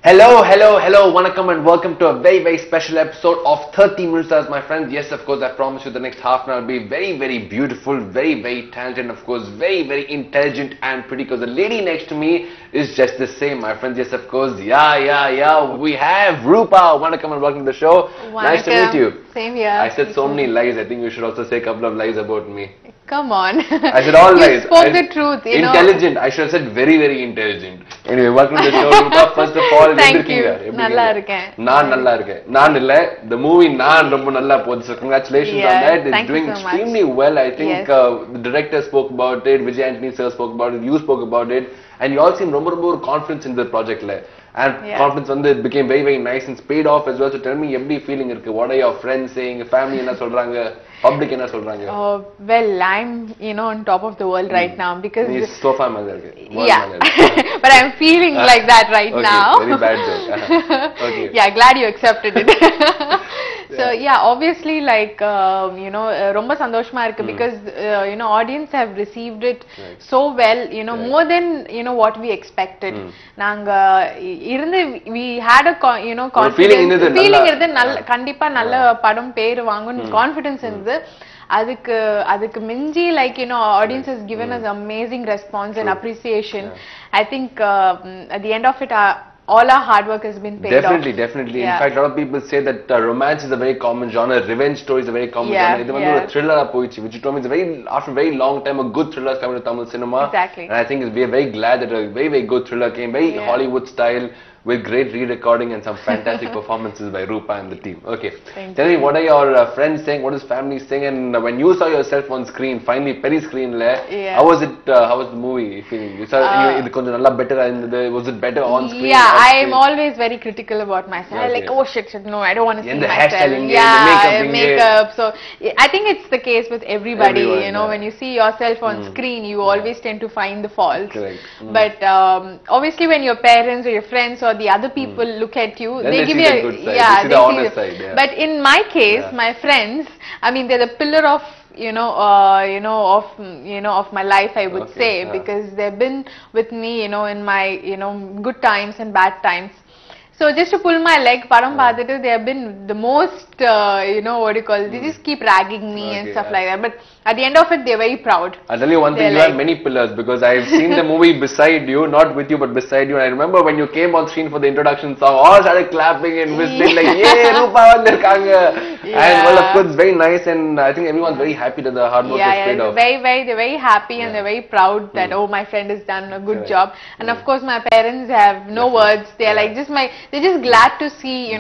Hello, Vanakkam and welcome to a very special episode of 30 Minutes as my friends. Yes, of course, I promise you the next half an hour will be very beautiful, very talented, and of course, very intelligent and pretty, because the lady next to me is just the same, my friends. Yes, of course, yeah. We have Rupa. Vanakkam and welcome to the show. Vanakkam. Nice to meet you. Same here. I said so many lies. I think you should also say a couple of lies about me. Come on. I said all lies. You spoke the truth, you know. Intelligent. I should have said very intelligent. Anyway, welcome to the show, Rupa. First of all, thank you. Nalla irukken. Naan nalla irukken. Naan illa. The movie Naan romba nalla podhu. So congratulations on that. It's doing so extremely well. I think the director spoke about it, Vijay Antony sir spoke about it, you spoke about it, and you all seem romba confident in the project. And confidence on it became very nice and paid off as well. So tell me, eppadi feeling irukku? What are your friends saying? Family enna solranga? Public enna solranga? Well, I'm on top of the world right now because it's sofa madhiri irukku. Yeah. But I'm feeling like that right now. Very bad joke. Okay. Yeah, glad you accepted it. So yeah, obviously like romba sandoshama irukku because audience have received it so well, more than what we expected. Nanga we had a confidence feeling irundhu nalla kandipa nalla padam peru vaangun confidence irundhu. Adukku minji, like audience has given us amazing response and appreciation. I think at the end of it all our hard work has been paid off. Definitely. In fact, a lot of people say that romance is a very common genre, revenge story is a very common genre. This is a thriller, which you told me is after a very long time, a good thriller is coming to Tamil cinema. Exactly. And I think we are very glad that a very good thriller came, very Hollywood style, with great re-recording and some fantastic performances by Rupa and the team. Okay. Tell me, what are your friends saying? What is family saying? And when you saw yourself on screen, finally, Perry screen, how was it? How was the movie feeling? You saw it was it better on screen? Yeah, I am always very critical about myself. I'm like, oh shit, no, I don't want to see myself. Makeup. So I think it's the case with everybody. When you see yourself on screen, you always tend to find the faults. Correct. But obviously, when your parents or your friends or the other people look at you, then they give you a they see the honest side. But in my case, my friends, I mean, they're the pillar of of my life, I would say, because they've been with me in my good times and bad times. So just to pull my leg, Param Bhadatu, they have been the most, what do you call it, they just keep ragging me and stuff like that. But at the end of it, they're very proud. I'll tell you one thing, you have many pillars, because I've seen the movie beside you, not with you, but beside you. And I remember when you came on screen for the introduction song, all started clapping and whistling like, yay, Rupa vandirukanga. And well, of course, it's very nice, and I think everyone's very happy that the hard work is paid off. They're very happy and they're very proud that, oh, my friend has done a good job. And of course, my parents have no words. They're like they're just glad to see,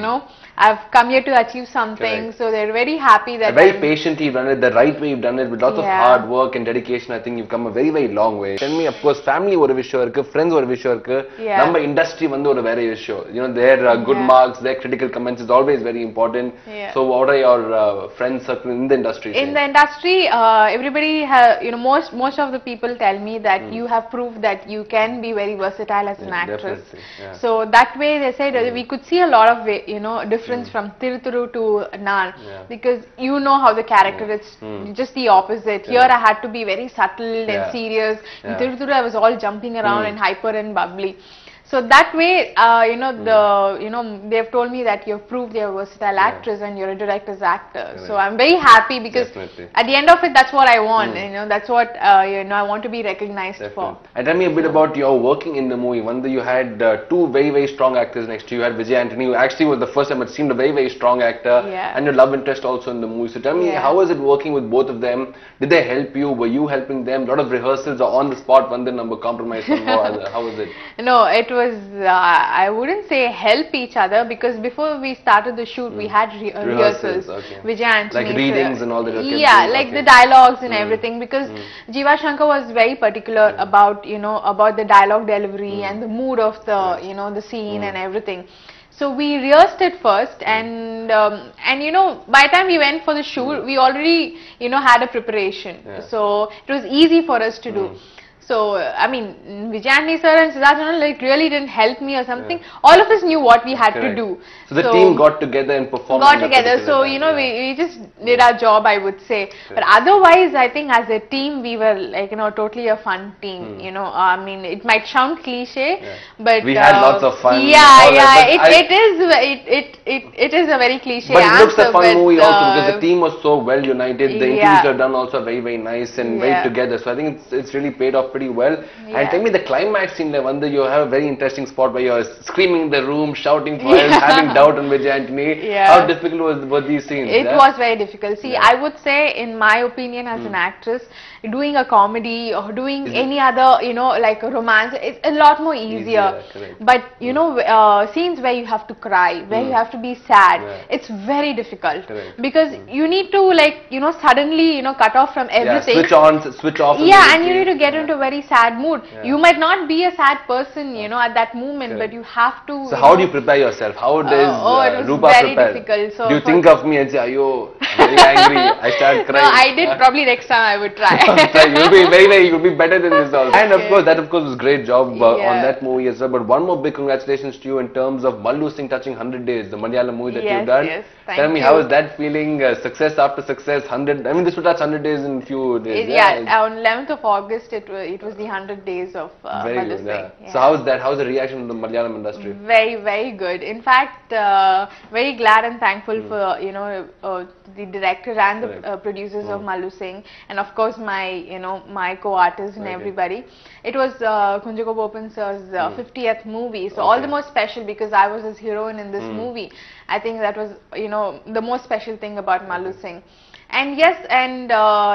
I've come here to achieve something. So they're very happy that very patiently you've done it, the right way you've done it, with lots of hard work and dedication. I think you've come a very long way. Tell me, of course, family ஒரு விஷயம் இருக்கு, friends ஒரு விஷயம் இருக்கு, நம்ம industry வந்து ஒரு வேற விஷயம். Their good marks, their critical comments is always very important. So what are your friends circle in the industry? In the industry, everybody most of the people tell me that you have proved that you can be very versatile as an actress. So that way they said we could see a lot of difference from Thiru Thiru to Naan, because how the character is just the opposite. Here I had to be very subtle and serious. In Thiru Thiru I was all jumping around and hyper and bubbly. So that way, they've told me that you've proved you're a versatile actress and you're a director's actor. So I'm very happy because at the end of it, that's what I want. That's what I want to be recognized for. And tell me a bit about your working in the movie. One day you had two very strong actors next to you. You had Vijay Antony, who actually was the first time it seemed a very strong actor, and your love interest also in the movie. So tell me, how was it working with both of them? Did they help you? Were you helping them? A lot of rehearsals or on the spot, one day number compromise. How was it? No, it was. I wouldn't say help each other, because before we started the shoot, we had rehearsals. Vijay Antony, like readings and all that. Like the dialogues and everything, because Jiva Shankar was very particular about about the dialogue delivery and the mood of the the scene and everything. So we rehearsed it first, and by the time we went for the shoot, we already had a preparation. So it was easy for us to do. So, I mean, Vijayani sir and Siddharth like really didn't help me or something. All of us knew what we had to do. So the team got together and performed. Got together. So, you know, we just did our job, I would say. But otherwise, I think as a team, we were like, you know, totally a fun team. You know, I mean, it might sound cliche, but we had lots of fun. It is a very cliche but it answer. Looks a fun movie also because the team was so well united. The interviews are done also very nice and very together. So I think it's really paid off pretty well. And tell me the climax scene, Vanda, you have a very interesting spot where you're screaming in the room, shouting for help, having doubt on Vijayantini. How difficult were these scenes? It was very difficult. See, I would say, in my opinion, as an actress, doing a comedy or doing any other, you know, like a romance, it's a lot more easier. But, you know, scenes where you have to cry, where you have to be sad, it's very difficult. Because you need to, like, you know, suddenly, you know, cut off from everything. Switch on, switch off. And you need to get into a very sad mood. You might not be a sad person, you know, at that moment, but you have to. So how do you prepare yourself? How does Rupa very prepare? Difficult. So do you think of me and say, "Ayo, I'm very angry, I start crying"? No, I did. Probably next time I would try. You'll be better than this also. And of course, that was a great job on that movie as well. But one more big congratulations to you in terms of Mallu Singh touching 100 days, the Malayalam movie that you've done. Yes, Tell me, how is that feeling? Success after success, 100. I mean, this will touch 100 days in few days. On 11th of August, it was the 100 days of Mallu Singh. So how's that? How's the reaction in the Malayalam industry? Very, very good. In fact, very glad and thankful for, you know, the director and the producers of Mallu Singh, and of course my co-artists and everybody. It was Kunjako Bopan sir's 50th movie, so all the more special because I was his heroine in this movie. I think that was, you know, the most special thing about Mallu Singh. And yes, and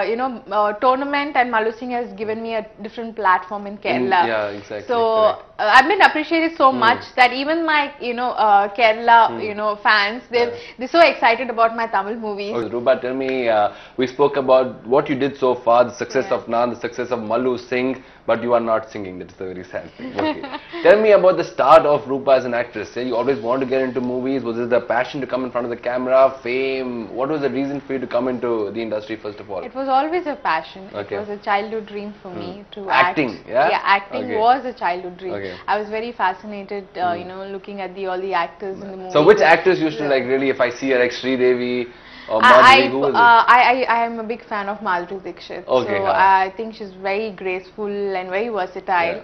you know, tournament and Mallu Singh has given me a different platform in Kerala. So I've been appreciated so much that even my, you know, Kerala, you know, fans, they're so excited about my Tamil movies. Rupa, tell me, we spoke about what you did so far, the success of Naan, the success of Mallu Singh, but you are not singing. That's a very sad thing. Okay. Tell me about the start of Rupa as an actress. You always wanted to get into movies. Was it the passion to come in front of the camera, fame? What was the reason for you to come into the industry first of all? It was always a passion. It was a childhood dream for me to acting. Yeah, acting was a childhood dream. I was very fascinated, you know, looking at all the actors in the movie. So which actors used to like really, if I see her like Sridevi or Madhuri, who was it? I am a big fan of Madhuri Dixit. So I think she's very graceful and very versatile.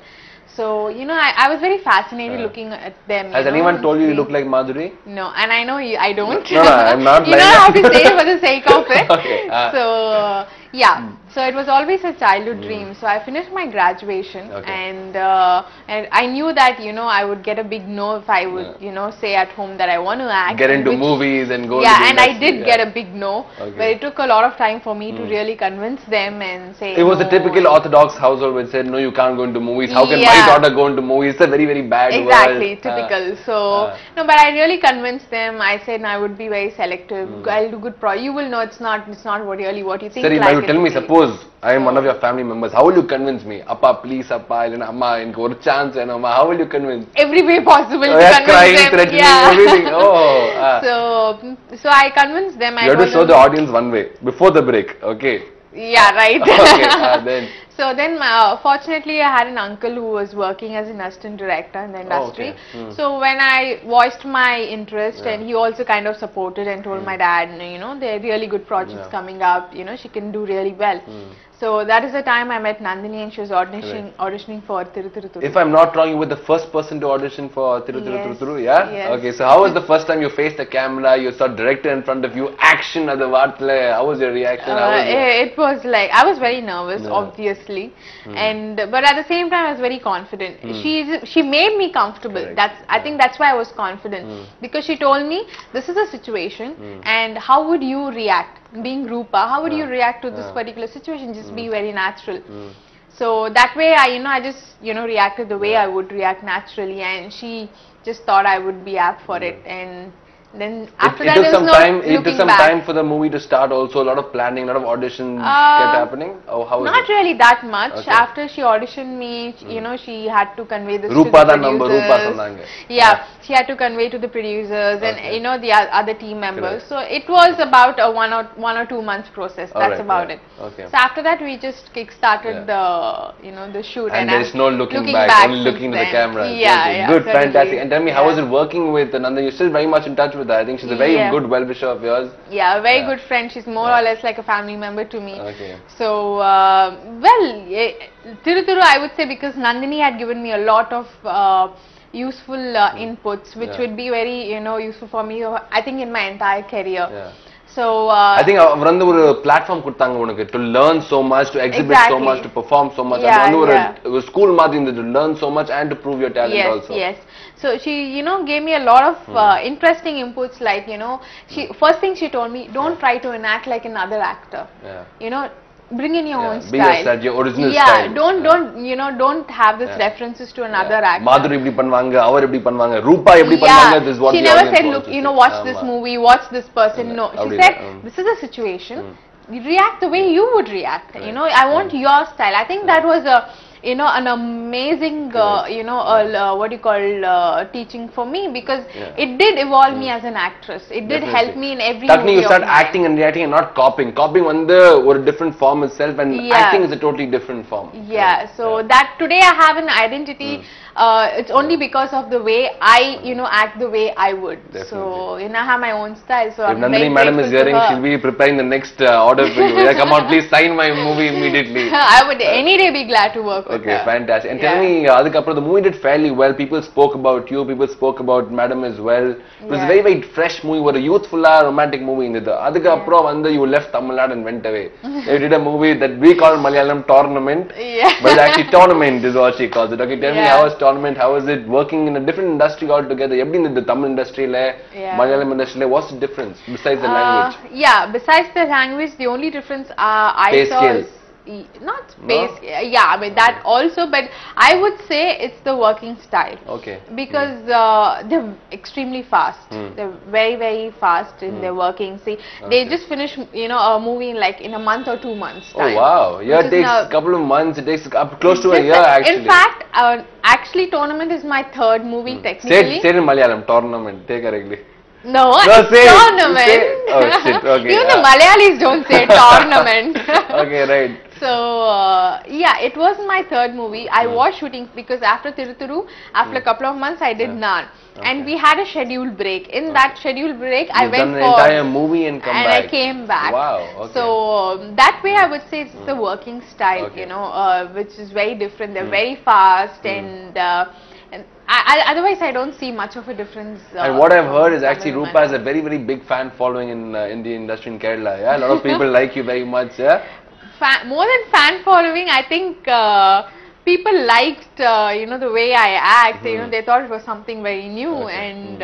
So, you know, I was very fascinated looking at them. Has anyone told you you look like Madhuri? No, and I know I don't. No, I'm not. You know how to say it for the sake of it. So, yeah. So it was always a childhood dream. So I finished my graduation and I knew that, you know, I would get a big no if I would, you know, say at home that I want to act. Get into movies and go. Yeah, and I did get a big no. But it took a lot of time for me to really convince them and say. It was a typical orthodox household which said, no, you can't go into movies. How can my daughter go into movies? It's a very, very bad world. Exactly, typical. So, no, but I really convinced them. I said, no, I would be very selective. I'll do good You will know it's not what you think. Sir, tell me, suppose I am one of your family members. How will you convince me? Appa, please, Appa, Amma, inko a chance, Amma. How will you convince? Every way possible to convince crying, them. Threatening, everything. So I convinced them. You have to show the audience one way before the break, okay? Yeah, right. Then. So then, fortunately, I had an uncle who was working as an assistant director in the industry. So when I voiced my interest, and he also kind of supported and told my dad, you know, there are really good projects coming up. You know, she can do really well. So that is the time I met Nandhini, and she was auditioning for Thiru Thiru Thuru. If I'm not wrong, you were the first person to audition for Thiru Thiru Thuru Thuru, yeah? Yes. Okay, so how was the first time you faced the camera, you saw director in front of you, action at the Vartle, how was your reaction? It was like, I was very nervous, obviously, but at the same time I was very confident. She made me comfortable. I think that's why I was confident, because she told me, this is a situation and how would you react? Being Rupa, how would you react to this particular situation? Just be very natural. So that way I just, you know, reacted the way I would react naturally, and she just thought I would be apt for it, and Then after that, there was no it took some back. time for the movie to start also, a lot of planning, a lot of auditions kept happening? Oh, how was Not it? really that much. Okay. After she auditioned me, you know, she had to convey this Rupa to the number, producers. Rupa sonnanga. Yeah, she had to convey to the producers and, Okay. you know, the other team members. Correct. So it was about a 1 or 2 months process. That's Alright, about yeah. it. Okay. So after that, we just kick-started the, you know, the shoot. And I'm there's no looking back, only looking to the since camera. then. Yeah, Okay, yeah. good, certainly. fantastic. And tell me, how was it working with Nandhini? You're still very much in touch with her. I think she's a very good well-wisher of yours. Yeah, a very good friend. She's more or less like a family member to me. Okay. So, well, Thiru Thiru, I would say, because Nandhini had given me a lot of useful inputs, which would be very, you know, useful for me, I think, in my entire career. Yeah. So, I think a platform to learn so much, to exhibit so much, to perform so much. A school to learn so much and to prove your talent also. Yes. So she, you know, gave me a lot of interesting inputs. Like, you know, first thing she told me, don't try to enact like another actor. Yeah. You know, bring in your own style. Be yourself, your original style. Don't have this references to another actor. Madhuri ibdi panvanga, avar ibdi panvanga, Rupa ibdi panvanga, this is what she never said, look, you know, watch this movie, watch this person. No, she said, this is a situation. You react the way you would react. You know, I want your style. I think that was a, you know, an amazing, you know, what do you call, teaching for me, because it did evolve me as an actress. It did help me in every movie. You start acting and reacting and not copying. Copying a different form itself, and acting is a totally different form. Yeah, so that today I have an identity. It's only because of the way I, you know, act the way I would. Definitely. So, you know, I have my own style. So, if Nandhini madam is hearing, she'll be preparing the next order for you. Yeah, come on, please sign my movie immediately. I would any day be glad to work with her. Okay, fantastic. And tell me, the movie did fairly well. People spoke about you. People spoke about madam as well. It was a very, very fresh movie. A youthful, romantic movie. You left Tamil Nadu and went away. You did a movie that we call Malayalam tournament. But actually, tournament is what she calls it. Okay, tell me, how was tournament? How is it working in a different industry altogether? In the Tamil industry, Malayalam industry, what's the difference besides the language? Yeah, besides the language, the only difference I saw is not space. Yeah, I mean that also, but I would say it's the working style. Okay. Because they're extremely fast. They're very, very fast in their working. See, they just finish, you know, a movie in a month or 2 months time. Oh wow! Yeah, it takes a couple of months. It takes up close to a year actually. In fact, actually, Tournament is my third movie technically. Say it in Malayalam. Tournament. Take correctly. No, it's tournament. Oh shit, okay. Even the Malayalis don't say tournament. Okay, right. So, yeah, it was my third movie. I was shooting because after Thiru Thiru, after a couple of months, I did Naan. And we had a scheduled break. In that scheduled break, I went for an entire movie and come back. I came back. Wow. Okay. So, that way I would say it's the working style, you know, which is very different. They're very fast and otherwise, I don't see much of a difference. And what I've heard is actually Rupa has a very, very big fan following in the industry in Kerala. Yeah, a lot of people like you very much. Yeah. More than fan following, I think people liked, you know, the way I act. You know, they thought it was something very new, and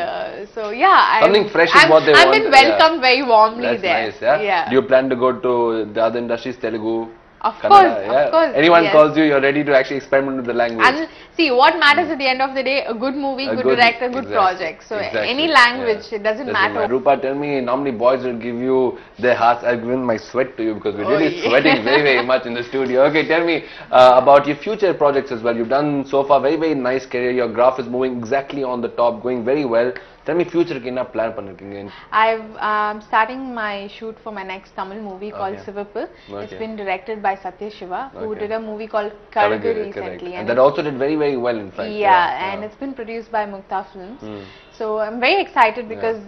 so yeah. Something fresh is what they want. I've been welcomed very warmly there. That's nice. Yeah. Do you plan to go to the other industries, Telugu? Of course. Anyone calls you, you're ready to actually experiment with the language. And see, what matters at the end of the day, a good movie, good director, good project. So any language, it doesn't matter. Rupa, tell me, normally boys will give you their hearts. I've given my sweat to you because we're really sweating very, very much in the studio. Okay, tell me about your future projects as well. You've done so far very, very nice career. Your graph is moving exactly on the top, going very well. Tell me, future ku enna plan pannirukkinga? I'm starting my shoot for my next Tamil movie called Sivappu. It's been directed by Satya Shiva, who did a movie called Kollywood recently. And that also did very, very well, in fact. Yeah, and it's been produced by Mukta Films. So I'm very excited because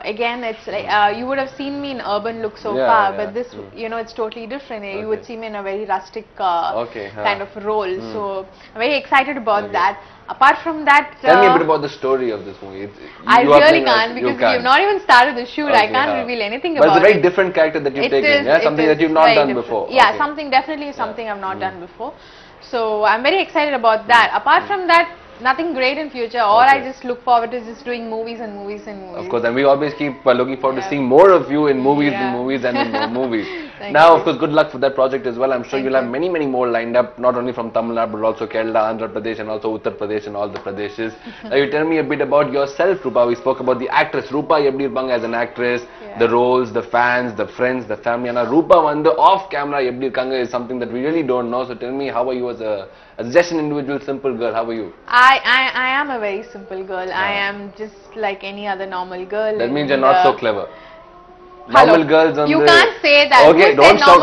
again, it's like you would have seen me in urban look so far, but this, you know, it's totally different. You would see me in a very rustic kind of role. So I'm very excited about that. Apart from that, tell me a bit about the story of this movie. I really can't because we have not even started the shoot. I can't reveal anything about it. But it's a very different character that you've taken, something that you've not done before. Yeah, something I've not done before. So I'm very excited about that. Apart from that, nothing great in future. All I just look forward to is just doing movies and movies and movies. Of course, and we always keep looking forward to seeing more of you in movies and movies and in more movies. Now, of course, good luck for that project as well. I'm sure you'll have many more lined up, not only from Tamil Nadu, but also Kerala, Andhra Pradesh, and also Uttar Pradesh and all the Pradeshes. Now, you tell me a bit about yourself, Rupa. We spoke about the actress. Rupa eppadi irupanga as an actress, the roles, the fans, the friends, the family. And Rupa vandu off camera eppadi irukanga is something that we really don't know. So tell me, how are you as just an individual, simple girl? How are you? I am a very simple girl. I am just like any other normal girl. That means you're not so clever. Normal girls on you can't say that. Okay, don't shout.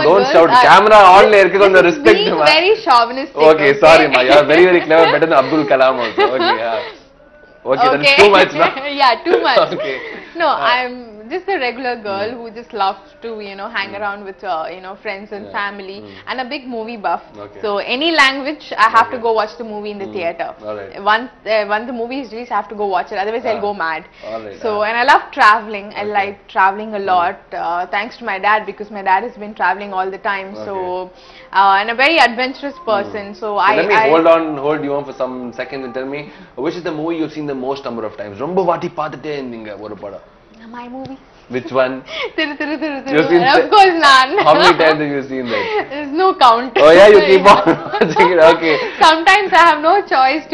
Camera on la irukku konja respect being very chauvinistic. Okay, sorry ma. You are very clever, better than Abdul Kalam also. Okay, yeah. Okay, that's too much now. Yeah, too much. Okay. No, I'm just a regular girl who just loves to, hang around with, friends and family, and a big movie buff. Okay. So any language, I have to go watch the movie in the theater. Alright. Once the movie is released, I have to go watch it. Otherwise, I'll go mad. Alright. So, and I love traveling. I like traveling a lot. Thanks to my dad, because my dad has been traveling all the time. So, and a very adventurous person. So let me hold you on for some seconds and tell me, which is the movie you've seen the most number of times? Romba vaati paathite irundinga oru pada. My movie. Which one? Thiru Thiru Thuru Thuru. Of course, Naan. How many times have you seen that? There's no count. Oh yeah, you keep on watching it. Okay. Sometimes I have no choice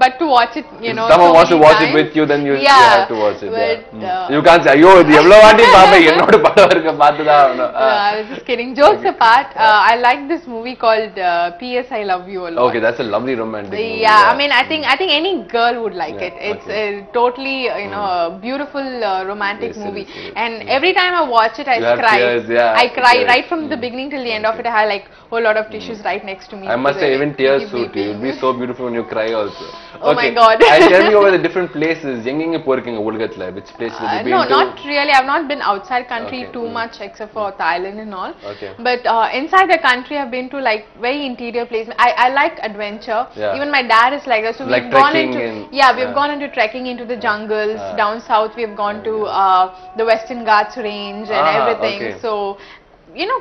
but to watch it. If someone wants to watch it with you, then you have to watch it. But, you can't say, "Yo, the evlo vaati paapa ennoda padam irukku paathuda." I was just kidding. Jokes apart, I like this movie called P.S. I Love You a lot. Okay, that's a lovely romantic movie. Yeah, I mean, I think any girl would like it. It's a totally, a beautiful romantic movie. And every time I watch it, I cry. Tears, I cry right from the beginning till the end of it. I have like a whole lot of tissues right next to me. I must say, even tears suit you. You'll be so beautiful when you cry also. Oh my God. I tell me over the different places. Which place have you been to? No, not really. I've not been outside country too much except for Thailand and all. Okay. But inside the country, I've been to like very interior places. I like adventure. Yeah. Even my dad is like that. So like we've gone into we've gone into trekking into the jungles. Down south, we've gone to the Western Ghats range and everything. Okay. So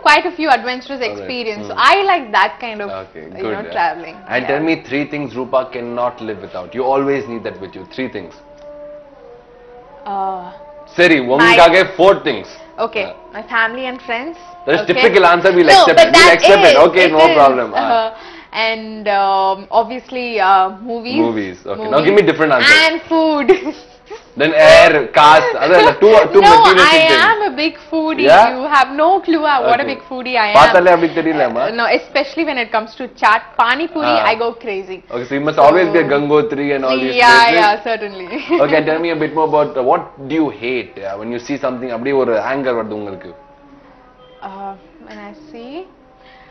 quite a few adventurous experience. So I like that kind of traveling. And tell me 3 things Rupa cannot live without. You always need that with you. 3 things. Seri, unkage 4 things. Okay, my family and friends. That's typical answer. We'll accept it. We'll accept it. Okay, no problem. And obviously movies. Movies. Okay. Now give me different answers. And food. Then air, cast, two no, materialistic I things. am a big foodie. Yeah? You have no clue what a big foodie I am. No, especially when it comes to chaat, pani puri, I go crazy. Okay, so you must always be a Gangotri and all these places. Yeah, certainly. Okay, tell me a bit more about what do you hate when you see something, abdi or anger vardu ungalku? When I see...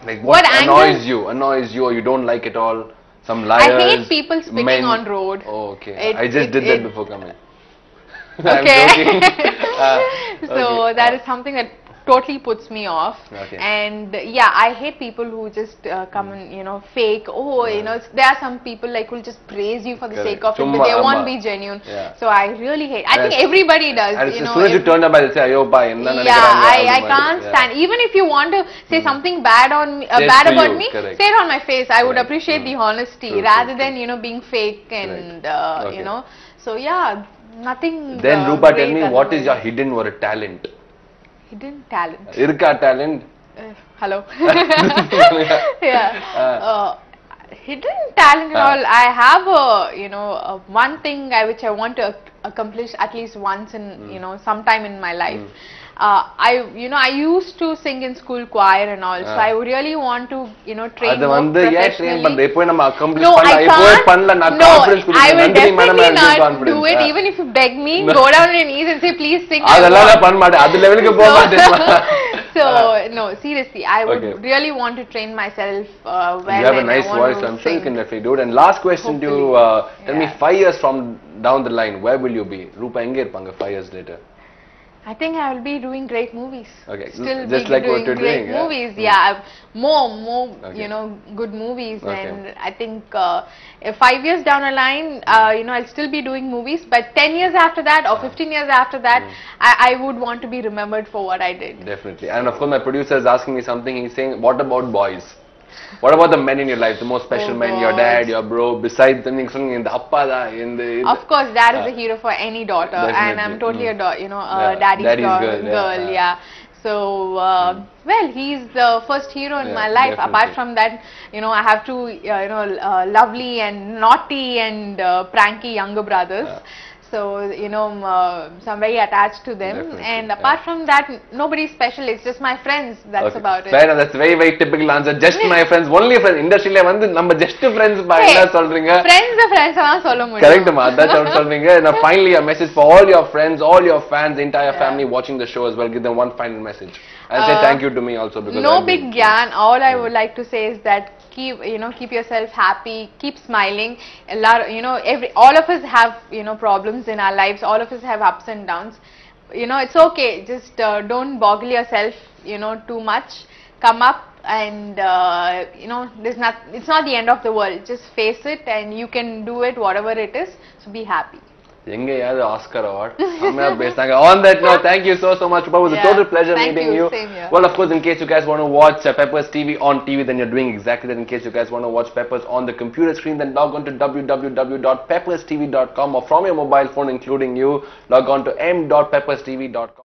Like what annoys you or you don't like it all? Some liars, I hate people spitting on road. Oh, okay. I just did that before coming. Okay. So that is something that totally puts me off. Okay. And I hate people who just come and fake. There are some people like who will just praise you for the sake of it, but they won't be genuine. So I really hate. I think everybody does. And as soon as you turn up, I'll say, "Ayo, bhai, I can't stand. Even if you want to say something bad about me, say it on my face. I would appreciate the honesty rather than being fake and So nothing. Then Rupa, tell me, what is your hidden or a talent? Hidden talent. Irka talent. Hello. Hidden talent and all. I have one thing which I want to accomplish at least once in sometime in my life. I used to sing in school choir and all, so I really want to train more professionally. No, I can't. No, I will definitely not do it. Even if you beg me, go down on your knees and say, "Please sing." So no, seriously, I would really want to train myself well. You have a nice voice, so I'm sure you can definitely do it. And last question to you, tell me 5 years from down the line, where will you be? Rupa enge irupanga 5 years later? I think I will be doing great movies. Okay, still just like what you're doing. Great movies, more good movies, and I think 5 years down the line, I'll still be doing movies. But 10 years after that, or 15 years after that, I would want to be remembered for what I did. Definitely. And of course, my producer is asking me something. He's saying, "What about boys? What about the men in your life? The most special men, your dad, your bro, besides them, in the appa da, in the." Of course, dad is a hero for any daughter, and I'm totally a daddy's girl. So, well, he's the first hero in my life. Definitely. Apart from that, you know, I have two, lovely and naughty and pranky younger brothers. So, you know, so I'm very attached to them. Definitely, And apart from that, nobody special. It's just my friends. That's about it. Fair enough. That's very, very typical answer. Just my friends. Only friends. Industry le vandu நம்ம just friends ba enna solringa. Friends தான் சொல்ல முடியும். Correct ma. That's what solringa. And finally a message for all your friends, all your fans, the entire family watching the show as well. Give them one final message. And say thank you to me also because no big gyan. All I would like to say is that keep yourself happy, keep smiling. All of us have, problems in our lives. All of us have ups and downs. It's okay. Just don't boggle yourself, too much. Come up and, it's not the end of the world. Just face it and you can do it, whatever it is. So be happy. Oscar award. On that note, thank you so much. It was a total pleasure meeting you. Same here. Well, of course, in case you guys want to watch Peppers TV on TV, then you're doing exactly that. In case you guys want to watch Peppers on the computer screen, then log on to www.pepperstv.com or from your mobile phone, including you, log on to m.pepperstv.com.